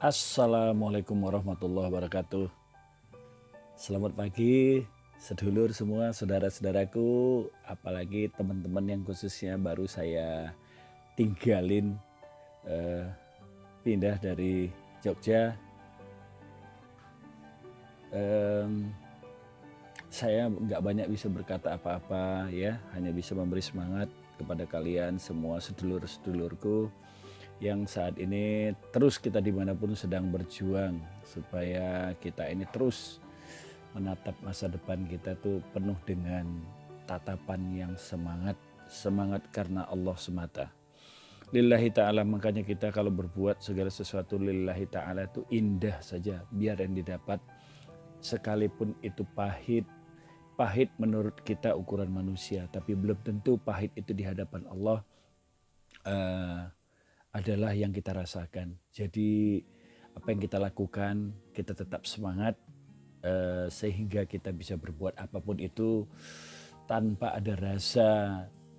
Assalamualaikum warahmatullahi wabarakatuh. Selamat pagi sedulur semua, saudara-saudaraku, apalagi teman-teman yang khususnya baru saya tinggalin pindah dari Jogja. Saya nggak banyak bisa berkata apa-apa ya, hanya bisa memberi semangat kepada kalian semua sedulur-sedulurku yang saat ini terus kita dimanapun sedang berjuang supaya kita ini terus menatap masa depan kita tuh penuh dengan tatapan yang semangat karena Allah semata. Lillahi ta'ala, makanya kita kalau berbuat segala sesuatu lillahi ta'ala itu indah saja, biar yang didapat sekalipun itu pahit menurut kita ukuran manusia, tapi belum tentu pahit itu di hadapan Allah adalah yang kita rasakan. Jadi apa yang kita lakukan, kita tetap semangat sehingga kita bisa berbuat apapun itu tanpa ada rasa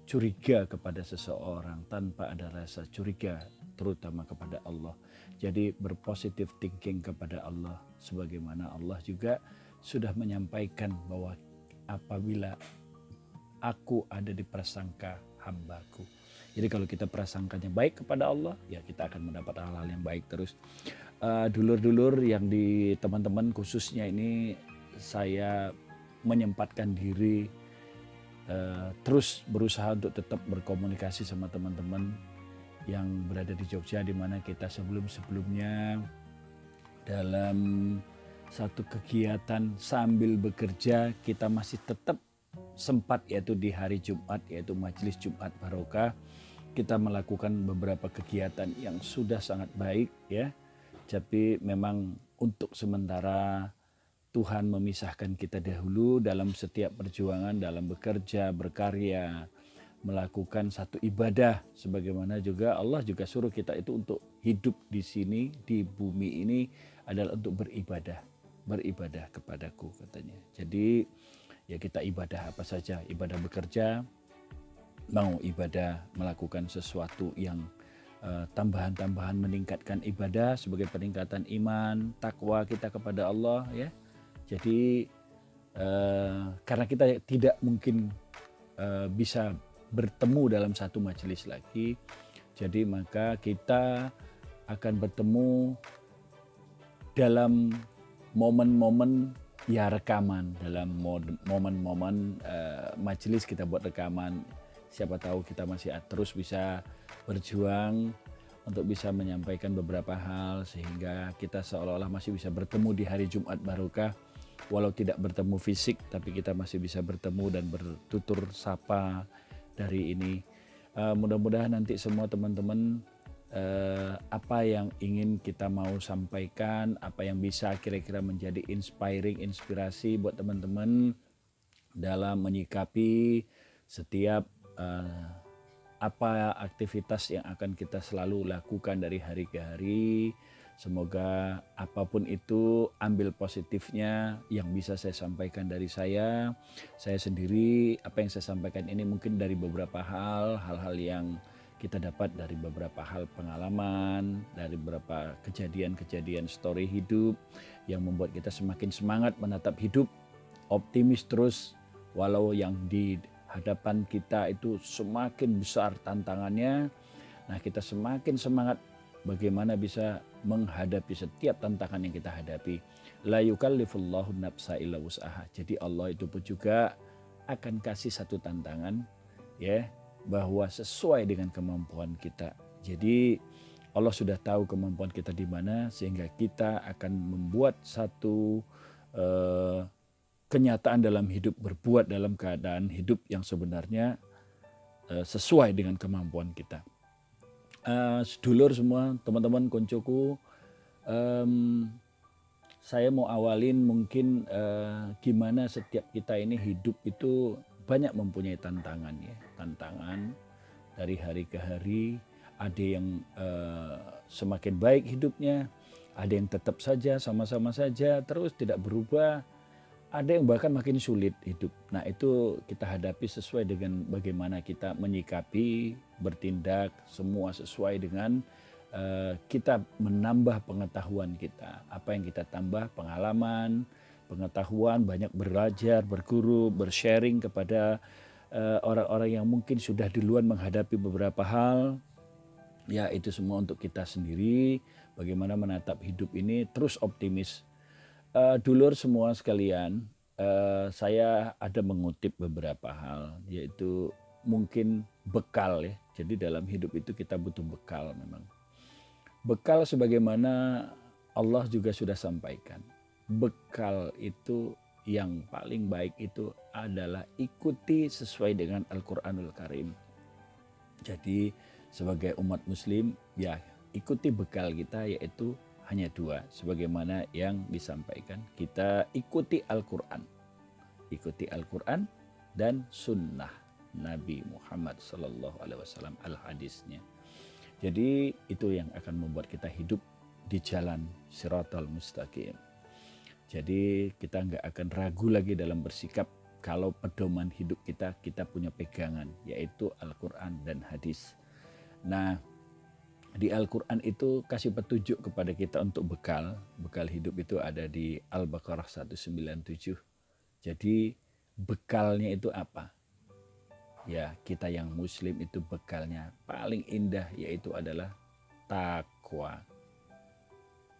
curiga kepada seseorang, tanpa ada rasa curiga terutama kepada Allah. Jadi berpositif thinking kepada Allah, sebagaimana Allah juga sudah menyampaikan bahwa apabila aku ada di prasangka hambaku. Jadi kalau kita prasangkanya baik kepada Allah, ya kita akan mendapat hal-hal yang baik terus. Dulur-dulur yang di teman-teman khususnya ini, saya menyempatkan diri terus berusaha untuk tetap berkomunikasi sama teman-teman yang berada di Jogja, di mana kita sebelum-sebelumnya dalam satu kegiatan sambil bekerja kita masih tetap sempat, yaitu di hari Jumat, yaitu Majelis Jumat Barokah. Kita melakukan beberapa kegiatan yang sudah sangat baik ya. Tapi memang untuk sementara Tuhan memisahkan kita dahulu dalam setiap perjuangan, dalam bekerja, berkarya, melakukan satu ibadah. Sebagaimana juga Allah juga suruh kita itu untuk hidup di sini, di bumi ini adalah untuk beribadah. Beribadah kepadaku katanya. Jadi ya kita ibadah apa saja, ibadah bekerja, mau ibadah melakukan sesuatu yang tambahan-tambahan meningkatkan ibadah sebagai peningkatan iman, takwa kita kepada Allah ya. Jadi karena kita tidak mungkin bisa bertemu dalam satu majelis lagi, jadi maka kita akan bertemu dalam momen-momen ya rekaman, dalam momen-momen majelis kita buat rekaman. Siapa tahu kita masih terus bisa berjuang untuk bisa menyampaikan beberapa hal sehingga kita seolah-olah masih bisa bertemu di hari Jumat Barokah. Walau tidak bertemu fisik, tapi kita masih bisa bertemu dan bertutur sapa dari ini. Mudah-mudahan nanti semua teman-teman apa yang ingin kita mau sampaikan, apa yang bisa kira-kira menjadi inspirasi buat teman-teman dalam menyikapi setiap apa aktivitas yang akan kita selalu lakukan dari hari ke hari. Semoga apapun itu ambil positifnya yang bisa saya sampaikan dari saya sendiri. Apa yang saya sampaikan ini mungkin dari beberapa hal-hal yang kita dapat dari beberapa hal pengalaman, dari beberapa kejadian-kejadian story hidup yang membuat kita semakin semangat menatap hidup, optimis terus walau yang di hadapan kita itu semakin besar tantangannya. Nah, kita semakin semangat bagaimana bisa menghadapi setiap tantangan yang kita hadapi. La yukallifullahu nafsa illa wus'aha. Jadi Allah itu pun juga akan kasih satu tantangan ya, bahwa sesuai dengan kemampuan kita. Jadi Allah sudah tahu kemampuan kita di mana sehingga kita akan membuat satu kenyataan dalam hidup, berbuat dalam keadaan hidup yang sebenarnya sesuai dengan kemampuan kita. Sedulur semua, teman-teman, koncoku, saya mau awalin mungkin gimana setiap kita ini hidup itu banyak mempunyai tantangan ya, tantangan dari hari ke hari. Ada yang semakin baik hidupnya, ada yang tetap saja sama-sama saja terus tidak berubah. Ada yang bahkan makin sulit hidup. Nah, itu kita hadapi sesuai dengan bagaimana kita menyikapi, bertindak, semua sesuai dengan kita menambah pengetahuan kita. Apa yang kita tambah? Pengalaman, pengetahuan, banyak belajar, berguru, bersharing kepada orang-orang yang mungkin sudah duluan menghadapi beberapa hal. Ya, itu semua untuk kita sendiri, bagaimana menatap hidup ini terus optimis. Dulur semua sekalian, saya ada mengutip beberapa hal, yaitu mungkin bekal ya. Jadi dalam hidup itu kita butuh bekal memang. Bekal sebagaimana Allah juga sudah sampaikan. Bekal itu yang paling baik itu adalah ikuti sesuai dengan Al-Quranul Karim. Jadi sebagai umat muslim ya ikuti bekal kita, yaitu hanya dua sebagaimana yang disampaikan. Kita ikuti Al-Quran. Ikuti Al-Quran dan sunnah Nabi Muhammad SAW, al-hadisnya. Jadi itu yang akan membuat kita hidup di jalan Shiratal Mustaqim. Jadi kita nggak akan ragu lagi dalam bersikap kalau pedoman hidup kita punya pegangan, yaitu Al-Quran dan hadis. Nah, di Al-Quran itu kasih petunjuk kepada kita untuk bekal. Bekal hidup itu ada di Al-Baqarah 197. Jadi bekalnya itu apa? Ya, kita yang muslim itu bekalnya paling indah, yaitu adalah takwa.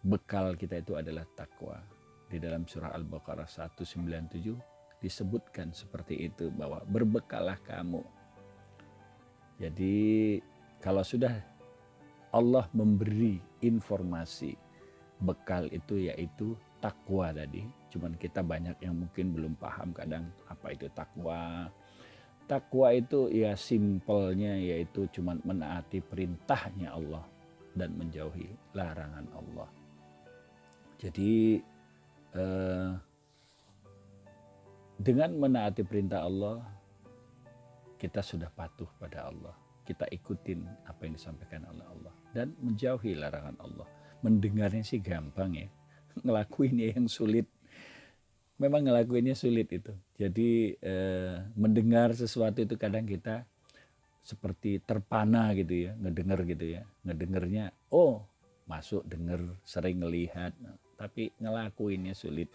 Bekal kita itu adalah takwa. Di dalam surah Al-Baqarah 197 disebutkan seperti itu, bahwa berbekallah kamu. Jadi kalau sudah Allah memberi informasi bekal itu yaitu takwa tadi, cuman kita banyak yang mungkin belum paham kadang apa itu takwa. Takwa itu ya simpelnya yaitu cuman menaati perintahnya Allah dan menjauhi larangan Allah. Jadi dengan menaati perintah Allah, kita sudah patuh pada Allah. Kita ikutin apa yang disampaikan oleh Allah dan menjauhi larangan Allah. Mendengarnya sih gampang ya, ngelakuinnya yang sulit. Memang ngelakuinnya sulit itu. Jadi mendengar sesuatu itu kadang kita seperti terpana gitu ya, ngedenger gitu ya. Ngedengernya, oh masuk denger, sering ngelihat, tapi ngelakuinnya sulit.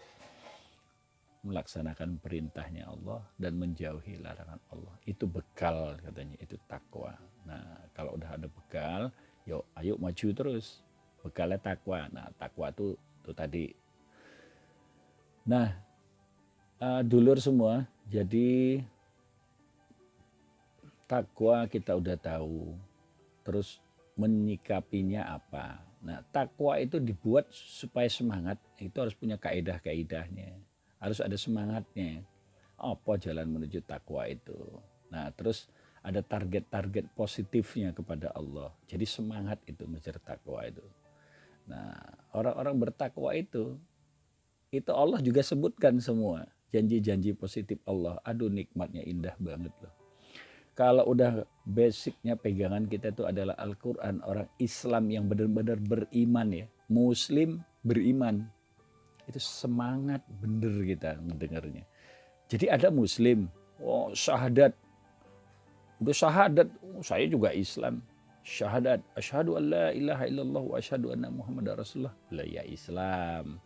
Melaksanakan perintahnya Allah dan menjauhi larangan Allah. Itu bekal katanya, itu takwa. Nah, kalau udah ada bekal, yuk ayo maju terus. Bekalnya takwa. Nah, takwa itu tadi. Nah, dulur semua, jadi takwa kita udah tahu. Terus menyikapinya apa? Nah, takwa itu dibuat supaya semangat, itu harus punya kaidah-kaidahnya. Harus ada semangatnya. Apa jalan menuju takwa itu? Nah, terus ada target-target positifnya kepada Allah. Jadi semangat itu mengejar takwa itu. Nah, orang-orang bertakwa itu Allah juga sebutkan semua janji-janji positif Allah. Aduh, nikmatnya indah banget loh. Kalau udah basicnya pegangan kita itu adalah Al-Quran, orang Islam yang benar-benar beriman ya, Muslim beriman. Itu semangat bener kita mendengarnya. Jadi ada Muslim, oh syahadat, udah syahadat, oh, saya juga Islam, syahadat, asyhadu an la ilaha illallah wa asyhadu anna Muhammadar Rasulullah. Lah ya Islam.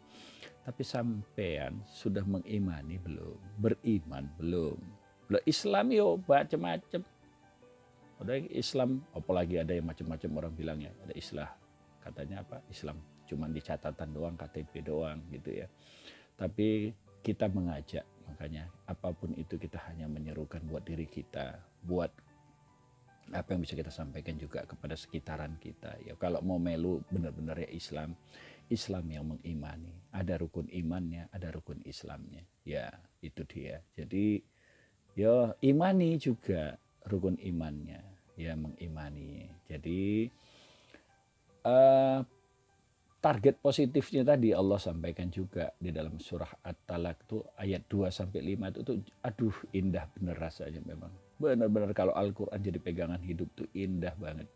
Tapi sampean sudah mengimani belum? Beriman belum? Lah Islam yo macam-macam. Ada Islam, apalagi ada yang macam-macam orang bilang ya, ada Islam. Katanya apa? Islam cuman di catatan doang, KTP doang gitu ya. Tapi kita mengajak, makanya apapun itu kita hanya menyerukan buat diri kita, buat apa yang bisa kita sampaikan juga kepada sekitaran kita. Ya kalau mau melu benar-benar ya Islam yang mengimani. Ada rukun imannya, ada rukun Islamnya. Ya itu dia. Jadi ya imani juga rukun imannya, ya mengimani. Jadi target positifnya tadi Allah sampaikan juga di dalam surah At-Talaq itu ayat 2-5 itu aduh indah bener rasanya memang. Benar-benar kalau Al-Quran jadi pegangan hidup tuh indah banget.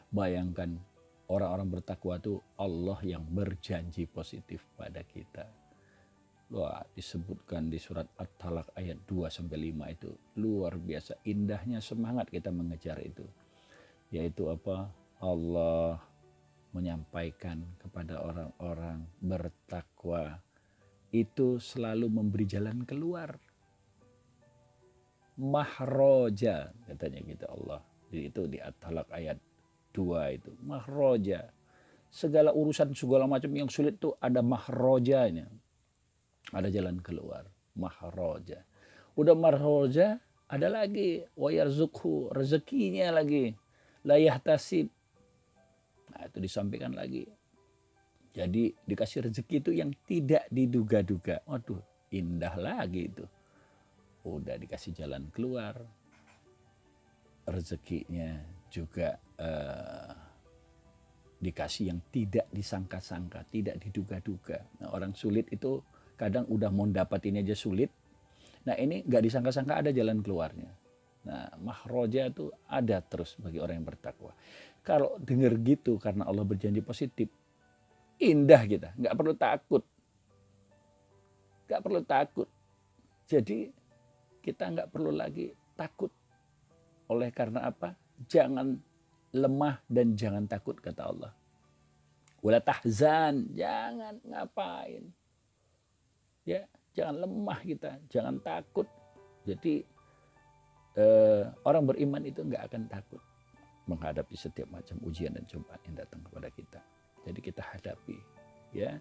Bayangkan orang-orang bertakwa tuh Allah yang berjanji positif pada kita. Wah, disebutkan di surat At-Talaq ayat 2-5 itu luar biasa indahnya semangat kita mengejar itu. Yaitu apa? Allah menyampaikan kepada orang-orang bertakwa itu selalu memberi jalan keluar. Mahroja katanya gitu Allah. Itu di At-Talaq ayat 2 itu. Mahroja. Segala urusan segala macam yang sulit tuh ada mahrojanya. Ada jalan keluar. Mahroja. Udah mahroja, ada lagi wa yarzukhu, rezekinya lagi. La yahtasib. Nah, itu disampaikan lagi. Jadi dikasih rezeki itu yang tidak diduga-duga. Waduh, indah lagi itu. Udah dikasih jalan keluar. Rezekinya juga dikasih yang tidak disangka-sangka, tidak diduga-duga. Nah, orang sulit itu kadang udah mau dapat ini aja sulit. Nah, ini nggak disangka-sangka ada jalan keluarnya. Nah, mahroja itu ada terus bagi orang yang bertakwa. Kalau dengar gitu karena Allah berjanji positif, indah kita, nggak perlu takut. Nggak perlu takut. Jadi kita nggak perlu lagi takut. Oleh karena apa? Jangan lemah dan jangan takut, kata Allah. Wala tahzan, jangan ngapain. Ya, jangan lemah kita, jangan takut. Jadi orang beriman itu nggak akan takut menghadapi setiap macam ujian dan cobaan yang datang kepada kita. Jadi kita hadapi, ya.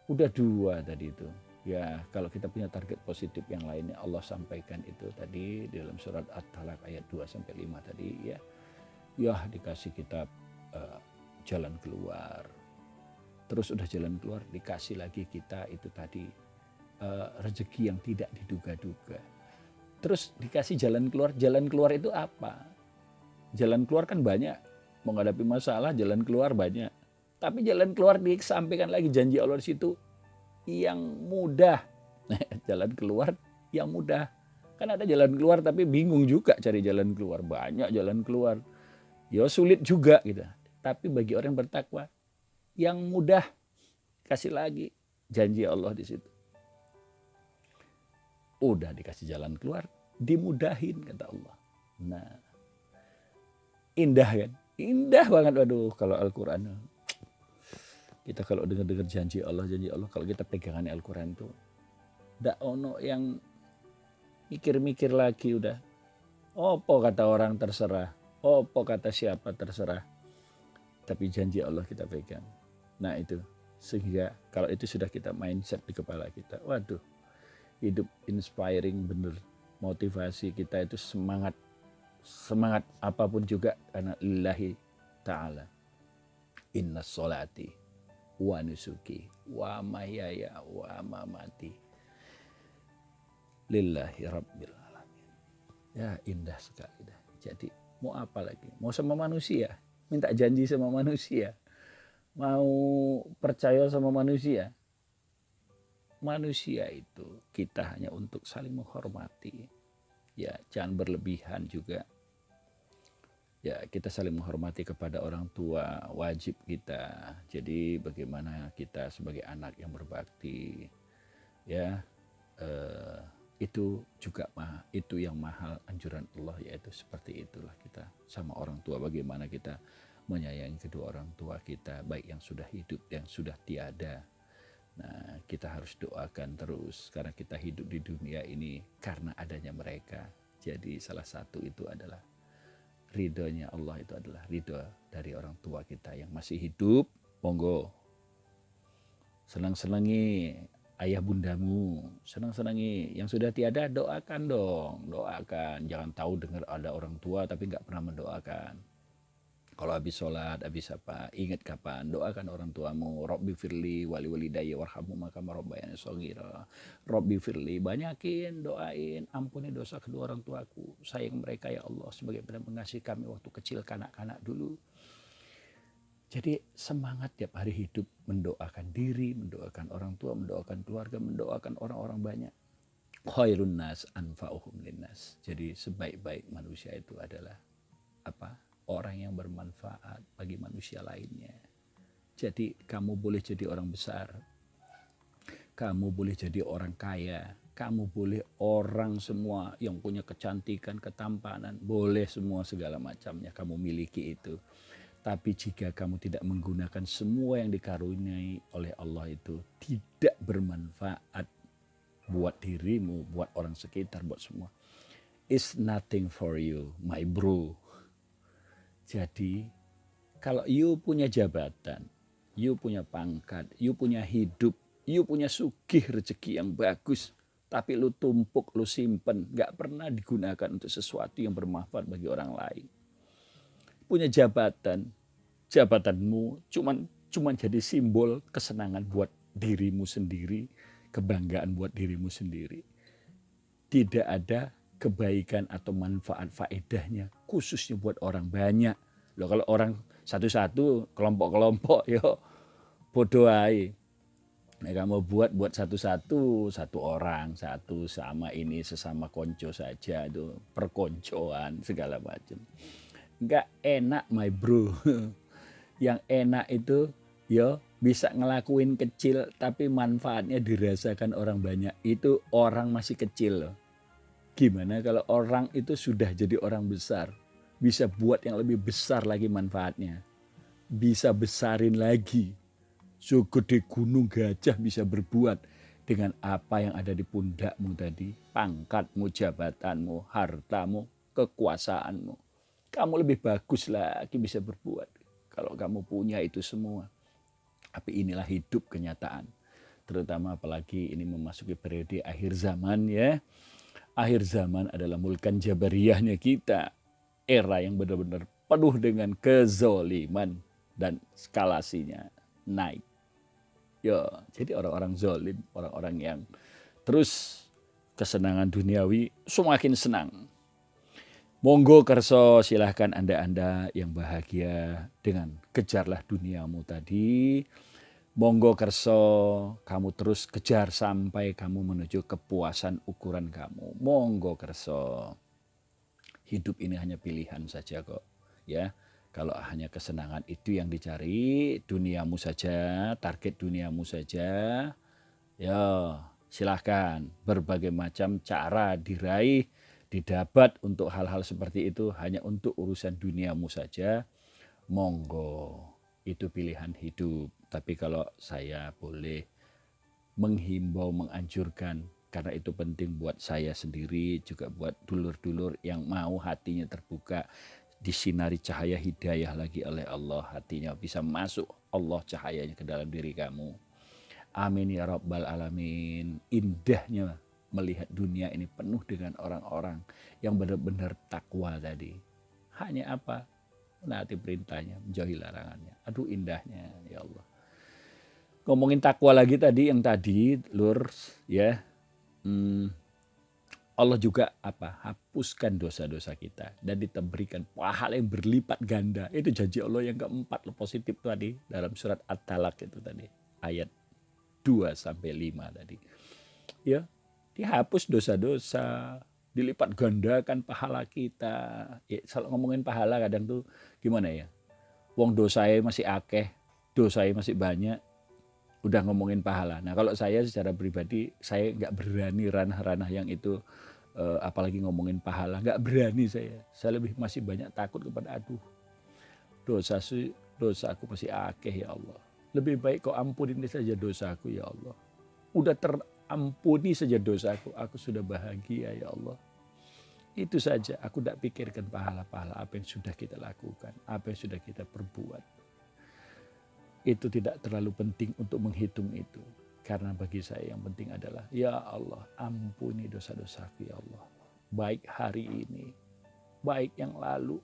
Udah 2 tadi itu. Ya, kalau kita punya target positif yang lainnya Allah sampaikan itu tadi di dalam surat At-Talaq ayat 2 sampai 5 tadi ya. Ya, dikasih kita jalan keluar. Terus udah jalan keluar dikasih lagi kita itu tadi rezeki yang tidak diduga-duga. Terus dikasih jalan keluar. Jalan keluar itu apa? Jalan keluar kan banyak. Menghadapi masalah jalan keluar banyak. Tapi jalan keluar disampaikan lagi janji Allah di situ yang mudah. Jalan keluar yang mudah. Kan ada jalan keluar tapi bingung juga cari jalan keluar. Banyak jalan keluar. Ya sulit juga gitu. Tapi bagi orang yang bertakwa yang mudah, kasih lagi janji Allah di situ. Udah dikasih jalan keluar, dimudahin kata Allah. Nah, indah kan? Indah banget. Waduh, kalau Al-Quran. Kita kalau dengar-dengar janji Allah, kalau kita pegangan Al-Quran itu, ndak ono yang mikir-mikir lagi udah. Opo kata orang terserah, opo kata siapa terserah. Tapi janji Allah kita pegang. Nah itu, sehingga kalau itu sudah kita mindset di kepala kita, waduh, hidup inspiring bener. Motivasi kita itu semangat apapun juga karena lillahi ta'ala. Inna sholati wa nusuki wa mahyaya wa mamati lillahi rabbil alamin. Ya indah sekali dah. Jadi mau apa lagi? Mau sama manusia, minta janji sama manusia, mau percaya sama manusia. Manusia itu kita hanya untuk saling menghormati. Ya jangan berlebihan juga. Ya kita saling menghormati kepada orang tua, wajib kita. Jadi bagaimana kita sebagai anak yang berbakti, ya itu juga itu yang mahal anjuran Allah, yaitu seperti itulah kita sama orang tua. Bagaimana kita menyayangi kedua orang tua kita, baik yang sudah hidup, yang sudah tiada. Nah kita harus doakan terus karena kita hidup di dunia ini karena adanya mereka. Jadi salah satu itu adalah ridhonya Allah, itu adalah ridho dari orang tua kita yang masih hidup. Monggo senang-senangi ayah bundamu, senang-senangi. Yang sudah tiada doakan dong, doakan. Jangan tahu dengar ada orang tua tapi nggak pernah mendoakan. Kalau habis sholat, habis apa, ingat kapan, doakan orang tuamu. Robbi firli wali walidayya warhamhuma kama rabbayani shaghira. Robbi firli, banyakin doain, ampuni dosa kedua orang tuaku. Sayang mereka ya Allah sebagai pengasih kami waktu kecil, kanak-kanak dulu. Jadi semangat tiap hari hidup mendoakan diri, mendoakan orang tua, mendoakan keluarga, mendoakan orang-orang banyak. Khairun nas anfa'uhum linnas. Jadi sebaik-baik manusia itu adalah apa? Orang yang bermanfaat bagi manusia lainnya. Jadi kamu boleh jadi orang besar, kamu boleh jadi orang kaya, Kamu boleh orang semua yang punya kecantikan, ketampanan, boleh semua segala macamnya kamu miliki itu. Tapi jika kamu tidak menggunakan semua yang dikaruniai oleh Allah itu tidak bermanfaat buat dirimu, buat orang sekitar, buat semua. It's nothing for you, my bro. Jadi kalau you punya jabatan, you punya pangkat, you punya hidup, you punya sugih rezeki yang bagus, tapi lu tumpuk, lu simpen, gak pernah digunakan untuk sesuatu yang bermanfaat bagi orang lain. Punya jabatan, jabatanmu cuman jadi simbol kesenangan buat dirimu sendiri, kebanggaan buat dirimu sendiri. Tidak ada kebaikan atau manfaat faedahnya khususnya buat orang banyak. Loh kalau orang satu-satu, kelompok-kelompok, yo bodoh aja. Nah, kamu buat satu-satu, satu orang, satu sama ini sesama konco saja itu perkoncoan segala macam. Enggak enak my bro. Yang enak itu yo bisa ngelakuin kecil tapi manfaatnya dirasakan orang banyak. Itu orang masih kecil loh. Gimana kalau orang itu sudah jadi orang besar? Bisa buat yang lebih besar lagi manfaatnya. Bisa besarin lagi. Segede gunung gajah bisa berbuat dengan apa yang ada di pundakmu tadi. Pangkatmu, jabatanmu, hartamu, kekuasaanmu. Kamu lebih bagus lagi bisa berbuat. Kalau kamu punya itu semua. Tapi inilah hidup kenyataan. Terutama apalagi ini memasuki periode akhir zaman ya. Akhir zaman adalah mulkan jabariyahnya kita. Era yang benar-benar penuh dengan kezoliman dan skalasinya naik. Ya, jadi orang-orang zolim, orang-orang yang terus kesenangan duniawi semakin senang. Monggo kerso silahkan Anda-Anda yang bahagia dengan kejarlah duniamu tadi. Monggo kerso kamu terus kejar sampai kamu menuju kepuasan ukuran kamu. Monggo kerso. Hidup ini hanya pilihan saja kok. Ya, kalau hanya kesenangan itu yang dicari, duniamu saja, target duniamu saja. Ya, silahkan. Berbagai macam cara diraih, didapat untuk hal-hal seperti itu hanya untuk urusan duniamu saja. Monggo, itu pilihan hidup. Tapi kalau saya boleh menghimbau, menganjurkan, karena itu penting buat saya sendiri, juga buat dulur-dulur yang mau hatinya terbuka, disinari cahaya hidayah lagi oleh Allah, hatinya bisa masuk Allah cahayanya ke dalam diri kamu. Amin ya rabbal alamin. Indahnya melihat dunia ini penuh dengan orang-orang yang benar-benar takwa tadi. Hanya apa? Menaati perintahnya, menjauhi larangannya. Aduh indahnya ya Allah. Ngomongin takwa lagi tadi, yang tadi Lur ya. Allah juga hapuskan dosa-dosa kita dan diberikan pahala yang berlipat ganda. Itu janji Allah yang keempat loh, positif tadi dalam surat At-Talaq itu tadi ayat 2 sampai 5 tadi. Ya, dihapus dosa-dosa, dilipat gandakan pahala kita. Ya, kalau ngomongin pahala kadang tuh gimana ya? Wong dosanya masih akeh, dosanya masih banyak. Udah ngomongin pahala. Nah kalau saya secara pribadi, saya nggak berani ranah-ranah yang itu, apalagi ngomongin pahala, nggak berani saya. Saya lebih masih banyak takut kepada dosaku masih akeh ya Allah. Lebih baik kau ampuni saja dosaku ya Allah. Udah terampuni saja dosaku, aku sudah bahagia ya Allah. Itu saja, aku tidak pikirkan pahala-pahala apa yang sudah kita lakukan, apa yang sudah kita perbuat. Itu tidak terlalu penting untuk menghitung itu. Karena bagi saya yang penting adalah, ya Allah ampuni dosa-dosaku ya Allah. Baik hari ini, baik yang lalu,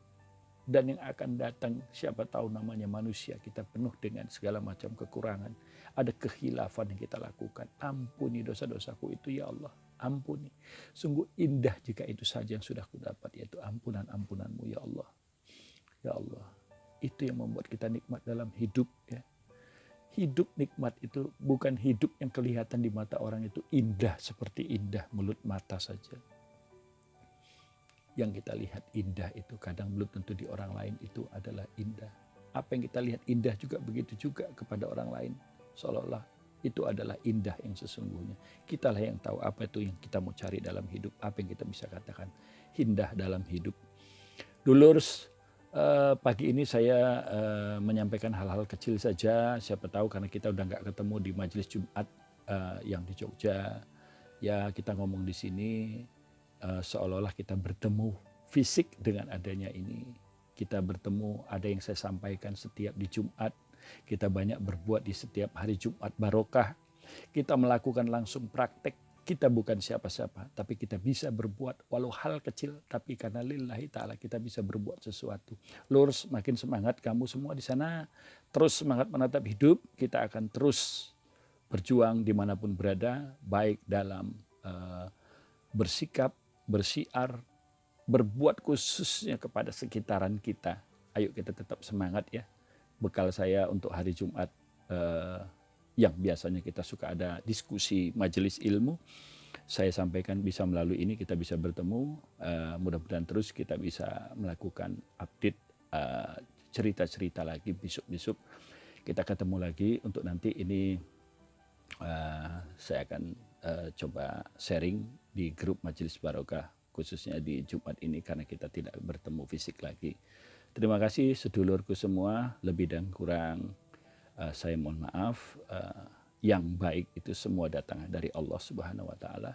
dan yang akan datang. Siapa tahu namanya manusia, kita penuh dengan segala macam kekurangan. Ada kekhilafan yang kita lakukan. Ampuni dosa-dosaku itu ya Allah. Ampuni. Sungguh indah jika itu saja yang sudah kudapat, yaitu ampunan-ampunanmu ya Allah. Ya Allah. Itu yang membuat kita nikmat dalam hidup ya. Hidup nikmat itu bukan hidup yang kelihatan di mata orang itu indah seperti indah mulut mata saja. Yang kita lihat indah itu kadang belum tentu di orang lain itu adalah indah. Apa yang kita lihat indah juga begitu juga kepada orang lain. Seolah-olah itu adalah indah yang sesungguhnya. Kitalah yang tahu apa itu yang kita mau cari dalam hidup, apa yang kita bisa katakan indah dalam hidup. Dulurs, pagi ini saya menyampaikan hal-hal kecil saja, siapa tahu karena kita udah nggak ketemu di majelis Jumat yang di Jogja, ya kita ngomong di sini seolah-olah kita bertemu fisik dengan adanya ini. Kita bertemu, ada yang saya sampaikan setiap di Jumat, kita banyak berbuat di setiap hari Jumat barokah. Kita melakukan langsung praktek. Kita bukan siapa-siapa, tapi kita bisa berbuat walau hal kecil, tapi karena lillahi ta'ala kita bisa berbuat sesuatu. Lurs, makin semangat kamu semua di sana. Terus semangat menatap hidup, kita akan terus berjuang dimanapun berada, baik dalam bersikap, bersiar, berbuat khususnya kepada sekitaran kita. Ayo kita tetap semangat ya. Bekal saya untuk hari Jumat yang biasanya kita suka ada diskusi majelis ilmu, saya sampaikan bisa melalui ini kita bisa bertemu, mudah-mudahan terus kita bisa melakukan update cerita-cerita lagi besok-besok. Kita ketemu lagi untuk nanti ini saya akan coba sharing di grup Majelis Barokah khususnya di Jumat ini karena kita tidak bertemu fisik lagi. Terima kasih sedulurku semua, lebih dan kurang saya mohon maaf. Yang baik itu semua datang dari Allah Subhanahu wa taala.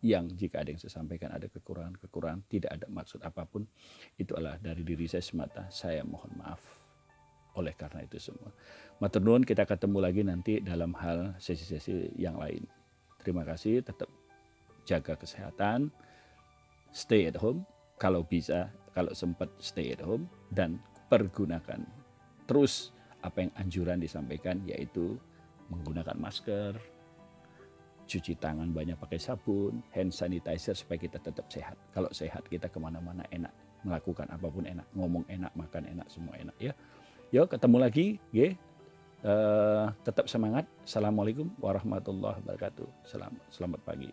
Yang jika ada yang saya sampaikan ada kekurangan-kekurangan, tidak ada maksud apapun, itu adalah dari diri saya semata. Saya mohon maaf oleh karena itu semua. Matur nuwun, kita ketemu lagi nanti dalam hal sesi-sesi yang lain. Terima kasih, tetap jaga kesehatan, stay at home kalau bisa, kalau sempat stay at home, dan pergunakan terus apa yang anjuran disampaikan, yaitu menggunakan masker, cuci tangan banyak pakai sabun, hand sanitizer supaya kita tetap sehat. Kalau sehat kita kemana-mana enak, melakukan apapun enak, ngomong enak, makan enak, semua enak ya. Yuk ketemu lagi, tetap semangat. Assalamualaikum warahmatullahi wabarakatuh. Selamat pagi.